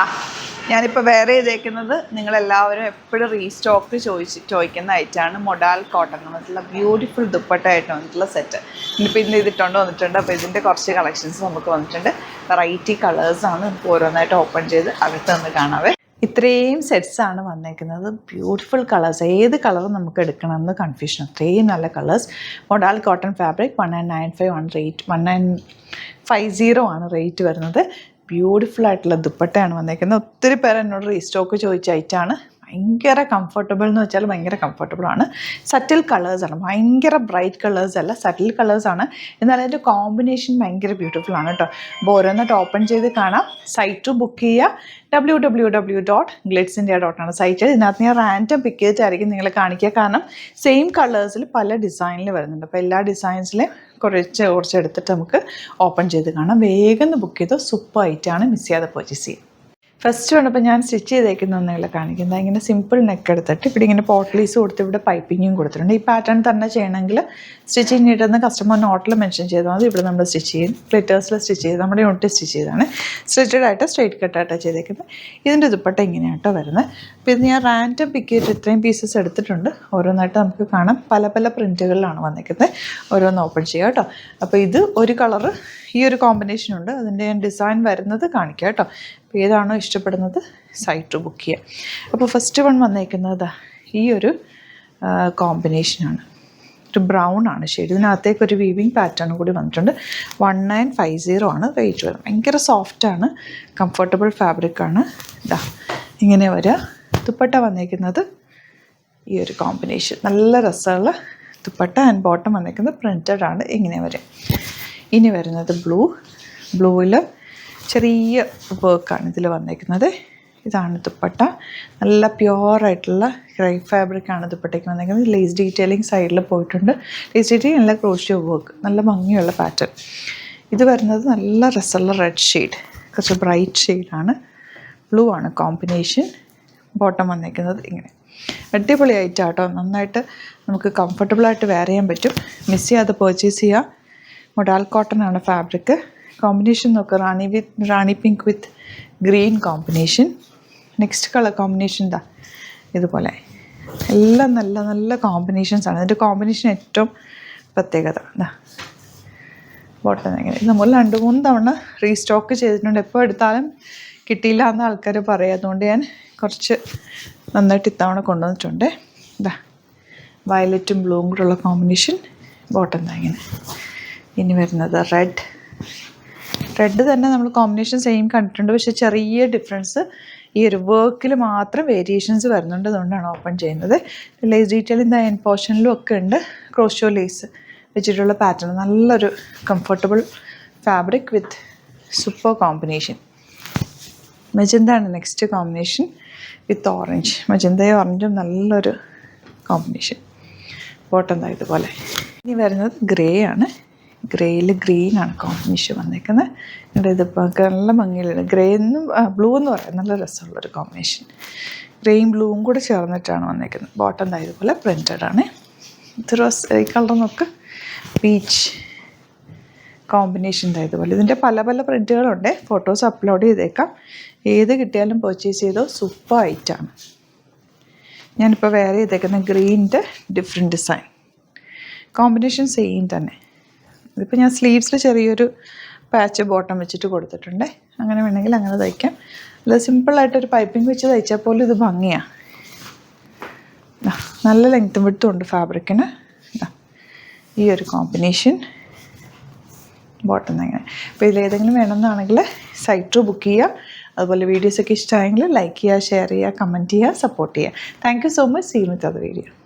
ആ ഞാനിപ്പോൾ വേറെ ചെയ്തേക്കുന്നത് നിങ്ങളെല്ലാവരും എപ്പോഴും റീസ്റ്റോക്ക് ചോദിക്കുന്ന ഐറ്റമാണ് മൊഡാൽ കോട്ടൺ വന്നിട്ടുള്ള ബ്യൂട്ടിഫുൾ ദുപ്പട്ടയായിട്ട് വന്നിട്ടുള്ള സെറ്റ്. ഇന്നിപ്പോൾ ഇന്ന് വന്നിട്ടുണ്ട്. അപ്പോൾ ഇതിൻ്റെ കുറച്ച് കളക്ഷൻസ് നമുക്ക് വന്നിട്ടുണ്ട്. വെറൈറ്റി കളേഴ്സാണ്. നമുക്ക് ഓരോന്നായിട്ട് ഓപ്പൺ ചെയ്ത് അകത്ത് നിന്ന് കാണാവേ. ഇത്രയും സെറ്റ്സാണ് വന്നേക്കുന്നത്. ബ്യൂട്ടിഫുൾ കളേഴ്സ്, ഏത് കളർ നമുക്ക് എടുക്കണമെന്ന് കൺഫ്യൂഷൻ. അത്രയും നല്ല കളേഴ്സ്. മൊഡാൽ കോട്ടൺ ഫാബ്രിക് 1995 ആണ് റേറ്റ്, 1950 ആണ് റേറ്റ് വരുന്നത്. ബ്യൂട്ടിഫുൾ ആയിട്ടുള്ള ദുപ്പട്ടയാണ് വന്നേക്കുന്നത്. ഒത്തിരി പേർ എന്നോട് റീസ്റ്റോക്ക് ചോദിച്ച ഐറ്റമാണ്. ഭയങ്കര കംഫർട്ടബിൾ എന്ന് വെച്ചാൽ ഭയങ്കര കംഫർട്ടബിളാണ്. സറ്റിൽ കളേഴ്സാണ്, ഭയങ്കര ബ്രൈറ്റ് കളേഴ്സ് അല്ല, സറ്റിൽ കളേഴ്സാണ്. എന്നാൽ അതിൻ്റെ കോമ്പിനേഷൻ ഭയങ്കര ബ്യൂട്ടിഫുൾ ആണ് കേട്ടോ. അപ്പോൾ ഓരോന്നിട്ട് ഓപ്പൺ ചെയ്ത് കാണാം. സൈറ്റ് ബുക്ക് ചെയ്യുക. www.glitzindia.com ആണ് സൈറ്റ്. ഇതിനകത്ത് ഞാൻ റാൻഡം പിക്ക് ചെയ്തിട്ടായിരിക്കും നിങ്ങളെ കാണിക്കുക. കാരണം സെയിം കളേഴ്സിൽ പല ഡിസൈനിൽ വരുന്നുണ്ട്. അപ്പോൾ എല്ലാ ഡിസൈൻസിലും കുറച്ച് എടുത്തിട്ട് നമുക്ക് ഓപ്പൺ ചെയ്ത് കാണാം. വേഗം ബുക്ക് ചെയ്തോ. സൂപ്പർ ഐറ്റാണ്, മിസ് ചെയ്യാതെ പർച്ചേസ് ചെയ്യും. ഫസ്റ്റ് വന്നപ്പോൾ ഞാൻ സ്റ്റിച്ച് ചെയ്തേക്കുന്ന ഒന്നുകളെ കാണിക്കുന്നത്. ഇങ്ങനെ സിമ്പിൾ നെക്ക് എടുത്തിട്ട് ഇവിടെ ഇങ്ങനെ പോട്ട്ലീസ് കൊടുത്ത് ഇവിടെ പൈപ്പിങ്ങും കൊടുത്തിട്ടുണ്ട്. ഈ പാറ്റേൺ തന്നെ ചെയ്യണമെങ്കിൽ സ്റ്റിച്ചിങ് നീട്ടുന്ന കസ്റ്റമർ നോട്ടിൽ മെൻഷൻ ചെയ്താൽ മതി. ഇവിടെ നമ്മൾ സ്റ്റിച്ച് ചെയ്യും, ഫ്ലിറ്റേഴ്സിൽ സ്റ്റിച്ച് ചെയ്ത് നമ്മുടെ യൂണിറ്റ് സ്റ്റിച്ച് ചെയ്താണ്. സ്റ്റിച്ചഡ് ആയിട്ട് സ്ട്രെയിറ്റ് കട്ടായിട്ടാണ് ചെയ്തേക്കുന്നത്. ഇതിൻ്റെ ദുപ്പട്ട ഇങ്ങനെയാട്ടോ വരുന്നത്. അപ്പോൾ ഇത് ഞാൻ റാൻഡം പിക്ക് ചെയ്തിട്ട് ഇത്രയും പീസസ് എടുത്തിട്ടുണ്ട്. ഓരോന്നായിട്ട് നമുക്ക് കാണാം. പല പല പ്രിൻറ്റുകളിലാണ് വന്നിരിക്കുന്നത്. ഓരോന്ന് ഓപ്പൺ ചെയ്യുക കേട്ടോ. അപ്പോൾ ഇത് ഒരു കളറ്, ഈ ഒരു കോമ്പിനേഷൻ ഉണ്ട്. അതിൻ്റെ ഞാൻ ഡിസൈൻ വരുന്നത് കാണിക്കാം കേട്ടോ. അപ്പോൾ ഏതാണോ ഇഷ്ടപ്പെടുന്നത് സൈറ്റ് ബുക്ക് ചെയ്യുക. അപ്പോൾ ഫസ്റ്റ് വൺ വന്നേക്കുന്നത് ഈ ഒരു കോമ്പിനേഷനാണ്. ഒരു ബ്രൗൺ ആണ് ഷെയ്ഡ്. ഇതിനകത്തേക്ക് ഒരു വീവിങ് പാറ്റേൺ കൂടി വന്നിട്ടുണ്ട്. 1950 ആണ് റേറ്റ് വരുന്നത്. ഭയങ്കര സോഫ്റ്റാണ്, കംഫർട്ടബിൾ ഫാബ്രിക്കാണ്. ഇതാ ഇങ്ങനെ വരിക. ദുപ്പട്ട വന്നേക്കുന്നത് ഈ ഒരു കോമ്പിനേഷൻ, നല്ല രസമുള്ള ദുപ്പട്ട. ആൻഡ് ബോട്ടം വന്നേക്കുന്നത് പ്രിൻറ്റഡ് ആണ്. ഇങ്ങനെ വരും. ഇനി വരുന്നത് ബ്ലൂവിൽ ചെറിയ വർക്കാണ് ഇതിൽ വന്നേക്കുന്നത്. ഇതാണ് ദുപ്പട്ട. നല്ല പ്യുവറായിട്ടുള്ള ക്രൈപ്പ് ഫാബ്രിക്കാണ് ദുപ്പട്ടയ്ക്ക് വന്നേക്കുന്നത്. ലേസ് ഡീറ്റെയിലിംഗ് സൈഡിൽ പോയിട്ടുണ്ട്. ലേസ് ഡീറ്റെയിലിംഗ് നല്ല ക്രോഷ്യോ വർക്ക്, നല്ല ഭംഗിയുള്ള പാറ്റേൺ. ഇത് വരുന്നത് നല്ല രസമുള്ള റെഡ് ഷെയ്ഡ്, കുറച്ച് ബ്രൈറ്റ് ഷെയ്ഡാണ്. ബ്ലൂ ആണ് കോമ്പിനേഷൻ. ബോട്ടം വന്നേക്കുന്നത് ഇങ്ങനെ. അടിപൊളിയായിട്ടാട്ടോ, നന്നായിട്ട് നമുക്ക് കംഫർട്ടബിളായിട്ട് വെയർ ചെയ്യാൻ പറ്റും. മിസ് ചെയ്യാതെ പർച്ചേസ് ചെയ്യുക. മൊഡാൽ കോട്ടൺ ആണ് ഫാബ്രിക്. കോമ്പിനേഷൻ നോക്കുക, rani pink with green combination. Next colour combination ഇതാ ഇതുപോലെ. എല്ലാം നല്ല നല്ല കോമ്പിനേഷൻസാണ്. ഇതിൻ്റെ കോമ്പിനേഷൻ ഏറ്റവും പ്രത്യേകത. ഇതാ ബോട്ടം എങ്ങനെ. ഇത് നമ്മൾ 2-3 തവണ റീസ്റ്റോക്ക് ചെയ്തിട്ടുണ്ട്. എപ്പോൾ എടുത്താലും കിട്ടിയില്ല എന്ന് ആൾക്കാർ പറയും. അതുകൊണ്ട് ഞാൻ കുറച്ച് നന്നായിട്ട് ഇത്തവണ കൊണ്ടുവന്നിട്ടുണ്ട്. ഇതാ വയലറ്റും ബ്ലൂവും കൂടെയുള്ള കോമ്പിനേഷൻ. ബോട്ടം എന്താ ഇങ്ങനെ. ഇനി വരുന്നത് റെഡ് തന്നെ നമ്മൾ കോമ്പിനേഷൻ സെയിം കണ്ടിട്ടുണ്ട്. പക്ഷേ ചെറിയ ഡിഫറൻസ് ഈ ഒരു വർക്കിൽ മാത്രം വേരിയേഷൻസ് വരുന്നുണ്ട്. അതുകൊണ്ടാണ് ഓപ്പൺ ചെയ്യുന്നത്. ലേസ് ഡീറ്റെയിലിൻ്റെ എൻ പോർഷനിലും ഒക്കെ ഉണ്ട്. ക്രോഷോ ലേസ് വെച്ചിട്ടുള്ള പാറ്റേൺ. നല്ലൊരു comfortable fabric with super combination. മെജന്താണ് നെക്സ്റ്റ് കോമ്പിനേഷൻ വിത്ത് ഓറഞ്ച്. മെജന്തയും ഓറഞ്ചും നല്ലൊരു കോമ്പിനേഷൻ. ബോട്ടം എന്താ ഇതുപോലെ. ഇനി വരുന്നത് ഗ്രേ ആണ്. ഗ്രേയിൽ ഗ്രീനാണ് കോമ്പിനേഷൻ വന്നേക്കുന്നത്. ഇതിപ്പോൾ നല്ല ഭംഗിയിലുണ്ട്. ഗ്രേ എന്നും ബ്ലൂ എന്ന് പറയാം, നല്ല രസമുള്ളൊരു കോമ്പിനേഷൻ. ഗ്രേയും ബ്ലൂവും കൂടെ ചേർന്നിട്ടാണ് വന്നേക്കുന്നത്. ബോട്ടം എന്താ ഇതുപോലെ പ്രിൻറ്റഡ് ആണ്. ഈ കളർ നോക്ക്, പീച്ച് കോമ്പിനേഷൻ എന്താ ഇതുപോലെ. ഇതിൻ്റെ പല പല പ്രിൻറ്റുകളുണ്ട്. ഫോട്ടോസ് അപ്ലോഡ് ചെയ്തേക്കാം. ഏത് കിട്ടിയാലും പർച്ചേസ് ചെയ്തോ. സൂപ്പർ ഐറ്റാണ്. ഞാനിപ്പോൾ വേറെ ചെയ്തേക്കുന്ന ഗ്രീനിൻ്റെ ഡിഫറെൻറ്റ് ഡിസൈൻ. കോമ്പിനേഷൻ സെയിം തന്നെ. ഇതിപ്പോൾ ഞാൻ സ്ലീവ്സിൽ ചെറിയൊരു പാച്ച് ബോട്ടം വെച്ചിട്ട് കൊടുത്തിട്ടുണ്ട്. അങ്ങനെ വേണമെങ്കിൽ അങ്ങനെ തയ്ക്കാം. അല്ല സിമ്പിളായിട്ടൊരു പൈപ്പിംഗ് വെച്ച് തയ്ച്ചാൽ പോലും ഇത് ഭംഗിയാണ്. നല്ല ലെങ്ത്തും വിഡ്ത്തും ഉണ്ട് ഫാബ്രിക്കിന്. ഈ ഒരു കോമ്പിനേഷൻ. ബോട്ടം അങ്ങനെ. അപ്പോൾ ഇതിലേതെങ്കിലും വേണമെന്നാണെങ്കിൽ സൈറ്റ് ബുക്ക് ചെയ്യുക. അതുപോലെ വീഡിയോസൊക്കെ ഇഷ്ടമായെങ്കിൽ ലൈക്ക് ചെയ്യുക, ഷെയർ ചെയ്യുക, കമൻറ്റ് ചെയ്യുക, സപ്പോർട്ട് ചെയ്യുക. Thank you so much. See you with other video.